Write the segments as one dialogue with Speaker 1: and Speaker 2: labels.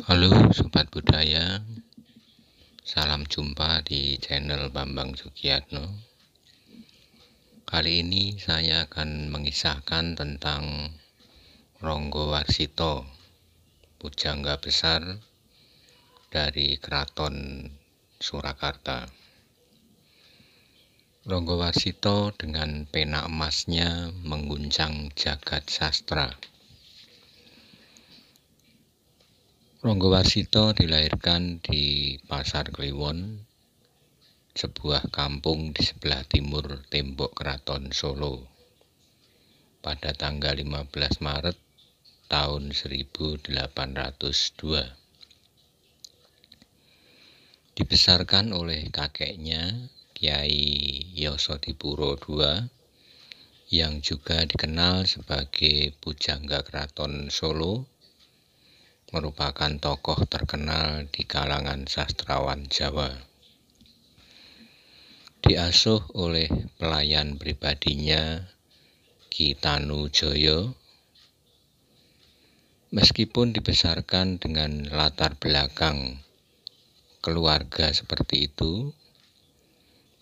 Speaker 1: Halo Sobat Budaya, salam jumpa di channel Bambang Sugiyatno. Kali ini saya akan mengisahkan tentang Ronggowarsito, pujangga besar dari Keraton Surakarta. Ronggowarsito dengan pena emasnya mengguncang jagat sastra. Ronggowarsito dilahirkan di Pasar Kliwon, sebuah kampung di sebelah timur tembok Keraton Solo, pada tanggal 15 Maret tahun 1802. Dibesarkan oleh kakeknya, Kyai Yasadipura II, yang juga dikenal sebagai pujangga Keraton Solo, merupakan tokoh terkenal di kalangan sastrawan Jawa. Diasuh oleh pelayan pribadinya, Ki Tanujoyo. Meskipun dibesarkan dengan latar belakang keluarga seperti itu,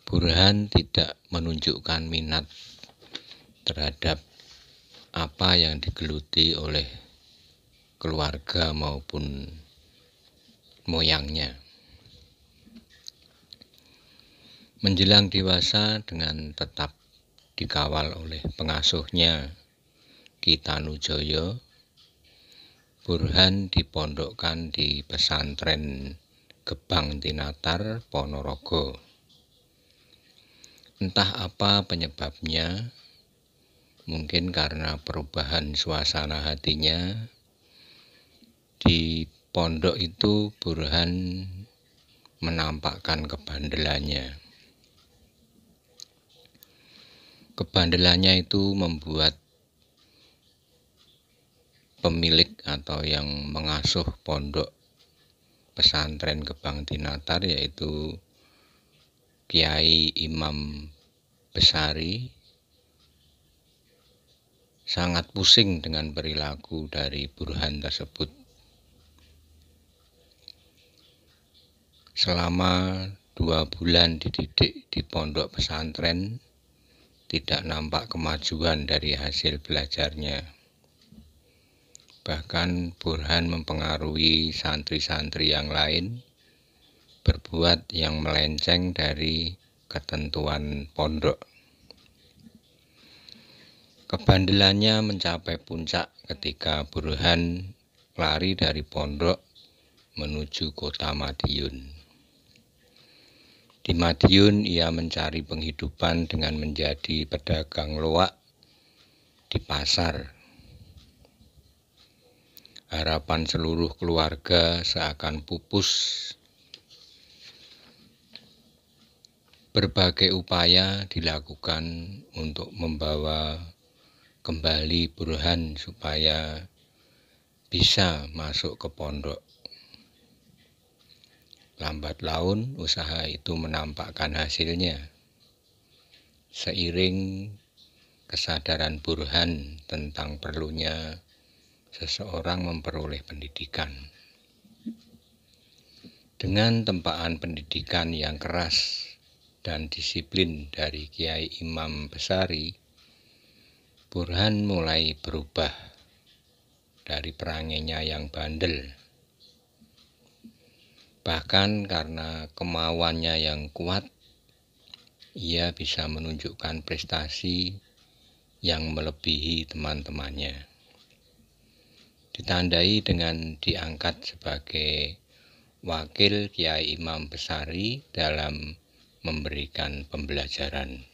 Speaker 1: Burhan tidak menunjukkan minat terhadap apa yang digeluti oleh keluarga maupun moyangnya. Menjelang dewasa, dengan tetap dikawal oleh pengasuhnya, Ki Tanujoyo, Burhan dipondokkan di pesantren Gebang Tinatar, Ponorogo. Entah apa penyebabnya, mungkin karena perubahan suasana hatinya, di pondok itu Burhan menampakkan kebandelannya. Kebandelannya itu membuat pemilik atau yang mengasuh pondok pesantren Gebang Tinatar, yaitu Kyai Imam Besari, sangat pusing dengan perilaku dari Burhan tersebut. Selama 2 bulan dididik di pondok pesantren, tidak nampak kemajuan dari hasil belajarnya. Bahkan Burhan mempengaruhi santri-santri yang lain berbuat yang melenceng dari ketentuan pondok. Kebandelannya mencapai puncak ketika Burhan lari dari pondok menuju kota Madiun. Di Madiun ia mencari penghidupan dengan menjadi pedagang loak di pasar. Harapan seluruh keluarga seakan pupus. Berbagai upaya dilakukan untuk membawa kembali Burhan supaya bisa masuk ke pondok. Lambat laun usaha itu menampakkan hasilnya. Seiring kesadaran Burhan tentang perlunya seseorang memperoleh pendidikan. Dengan tempaan pendidikan yang keras dan disiplin dari Kyai Imam Besari, Burhan mulai berubah dari perangainya yang bandel. Bahkan karena kemauannya yang kuat, ia bisa menunjukkan prestasi yang melebihi teman-temannya. Ditandai dengan diangkat sebagai wakil Kyai Imam Besari dalam memberikan pembelajaran.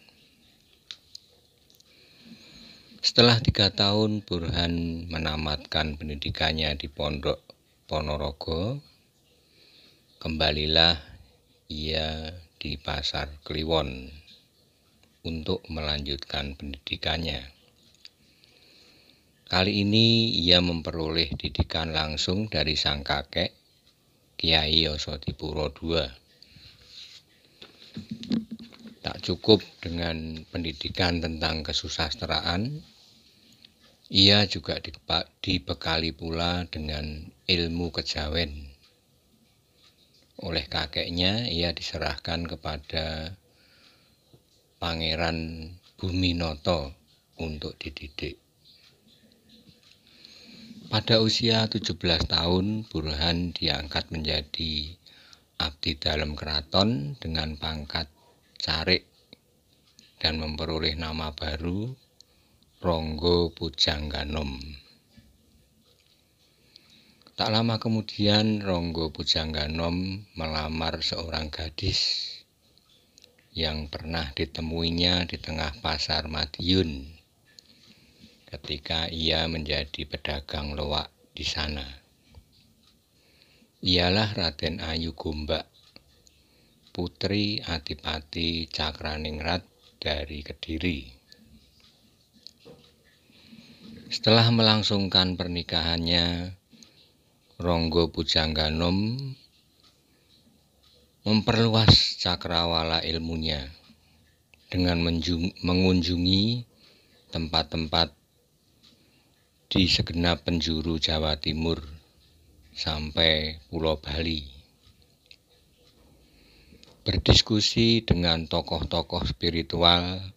Speaker 1: Setelah 3 tahun Burhan menamatkan pendidikannya di Pondok Ponorogo, kembalilah ia di Pasar Kliwon untuk melanjutkan pendidikannya. Kali ini ia memperoleh didikan langsung dari sang kakek, Kyai Yasadipura II. Tak cukup dengan pendidikan tentang kesusastraan, ia juga dibekali pula dengan ilmu kejawen. Oleh kakeknya ia diserahkan kepada Pangeran Buminoto untuk dididik. Pada usia 17 tahun, Burhan diangkat menjadi abdi dalam keraton dengan pangkat Carik dan memperoleh nama baru Ronggo Pujangganom. Tak lama kemudian Ronggo Pujangganom melamar seorang gadis yang pernah ditemuinya di tengah pasar Madiun ketika ia menjadi pedagang loak di sana. Ialah Raden Ayu Gombak, putri Adipati Cakraningrat dari Kediri. Setelah melangsungkan pernikahannya, Ronggo Pujangganom memperluas cakrawala ilmunya dengan mengunjungi tempat-tempat di segenap penjuru Jawa Timur sampai Pulau Bali. Berdiskusi dengan tokoh-tokoh spiritual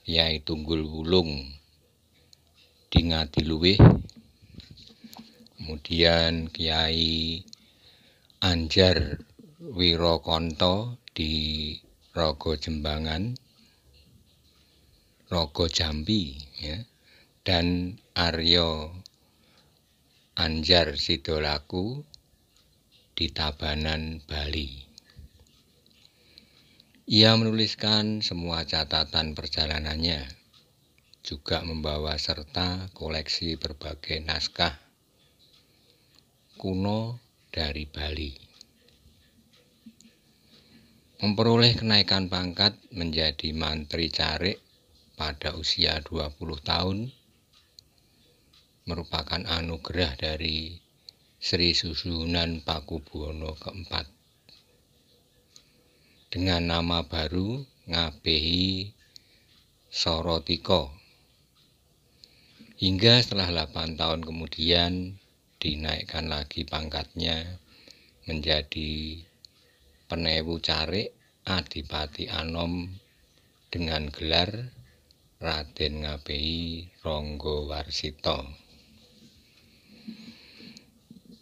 Speaker 1: yaitu Tunggul Wulung di Ngadiluwih, kemudian Kiai Anjar Wirokonto di Rogo Jembangan, Rogo Jambi, ya, dan Aryo Anjar Sidolaku di Tabanan, Bali. Ia menuliskan semua catatan perjalanannya, juga membawa serta koleksi berbagai naskah kuno dari Bali. Memperoleh kenaikan pangkat menjadi Mantri Carik pada usia 20 tahun merupakan anugerah dari Sri Susuhunan Pakubuwono keempat dengan nama baru Ngabehi Sorotiko, hingga setelah 8 tahun kemudian dinaikkan lagi pangkatnya menjadi Penewu Carik Adipati Anom dengan gelar Raden Ngabehi Ronggo Warsito.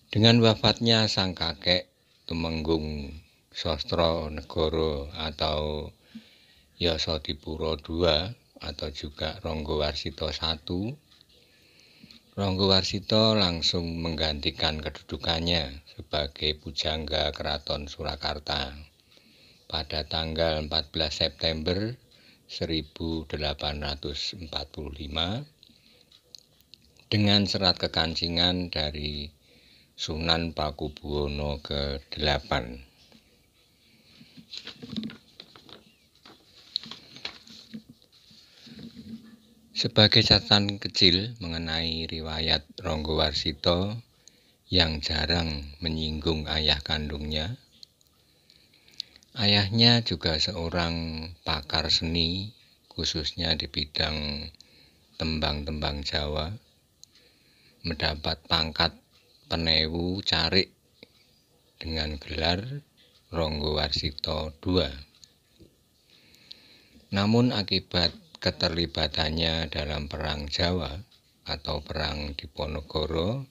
Speaker 1: Dengan wafatnya sang kakek Tumenggung Sostronegoro atau Yasadipura II atau juga Ronggo Warsito I, Ronggo Warsito langsung menggantikan kedudukannya sebagai pujangga Keraton Surakarta pada tanggal 14 September 1845 dengan serat kekancingan dari Sunan Pakubuwono ke-8. Sebagai catatan kecil mengenai riwayat Ronggo Warsito yang jarang menyinggung ayah kandungnya, ayahnya juga seorang pakar seni, khususnya di bidang tembang-tembang Jawa, mendapat pangkat Penewu Carik dengan gelar Ronggo Warsito II. Namun akibat keterlibatannya dalam Perang Jawa atau Perang Diponegoro,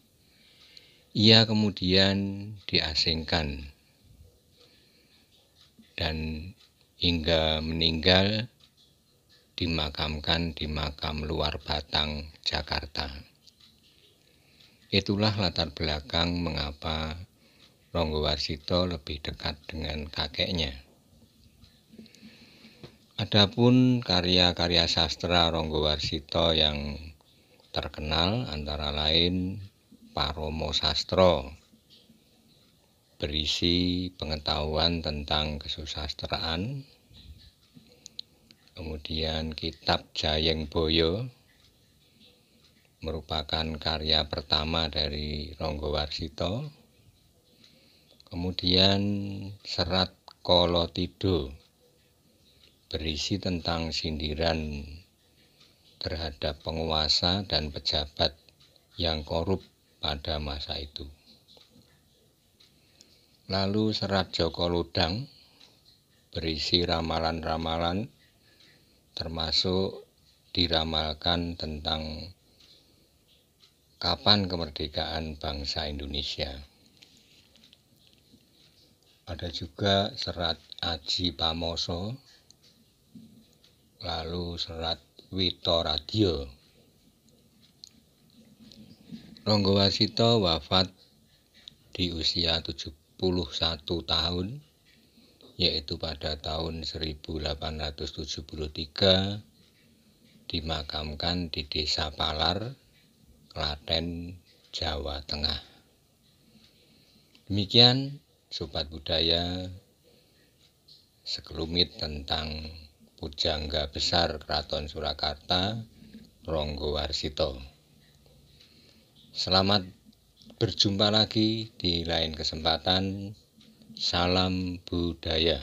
Speaker 1: ia kemudian diasingkan dan hingga meninggal dimakamkan di makam Luar Batang, Jakarta. Itulah latar belakang mengapa Ronggo Warsito lebih dekat dengan kakeknya. Adapun karya-karya sastra Ronggo Warsito yang terkenal antara lain Paromo Sastro, berisi pengetahuan tentang kesusastraan, kemudian Kitab Jayeng Boyo, merupakan karya pertama dari Ronggo Warsito, kemudian Serat Kolotido, berisi tentang sindiran terhadap penguasa dan pejabat yang korup pada masa itu. Lalu serat Joko Lodang berisi ramalan-ramalan, termasuk diramalkan tentang kapan kemerdekaan bangsa Indonesia. Ada juga serat Aji Pamoso, lalu serat Wito Radio. Ronggo Warsito wafat di usia 71 tahun, yaitu pada tahun 1873, dimakamkan di Desa Palar, Klaten, Jawa Tengah. Demikian Sobat Budaya, sekelumit tentang pujangga besar Keraton Surakarta, Ronggo Warsito. Selamat berjumpa lagi di lain kesempatan. Salam budaya.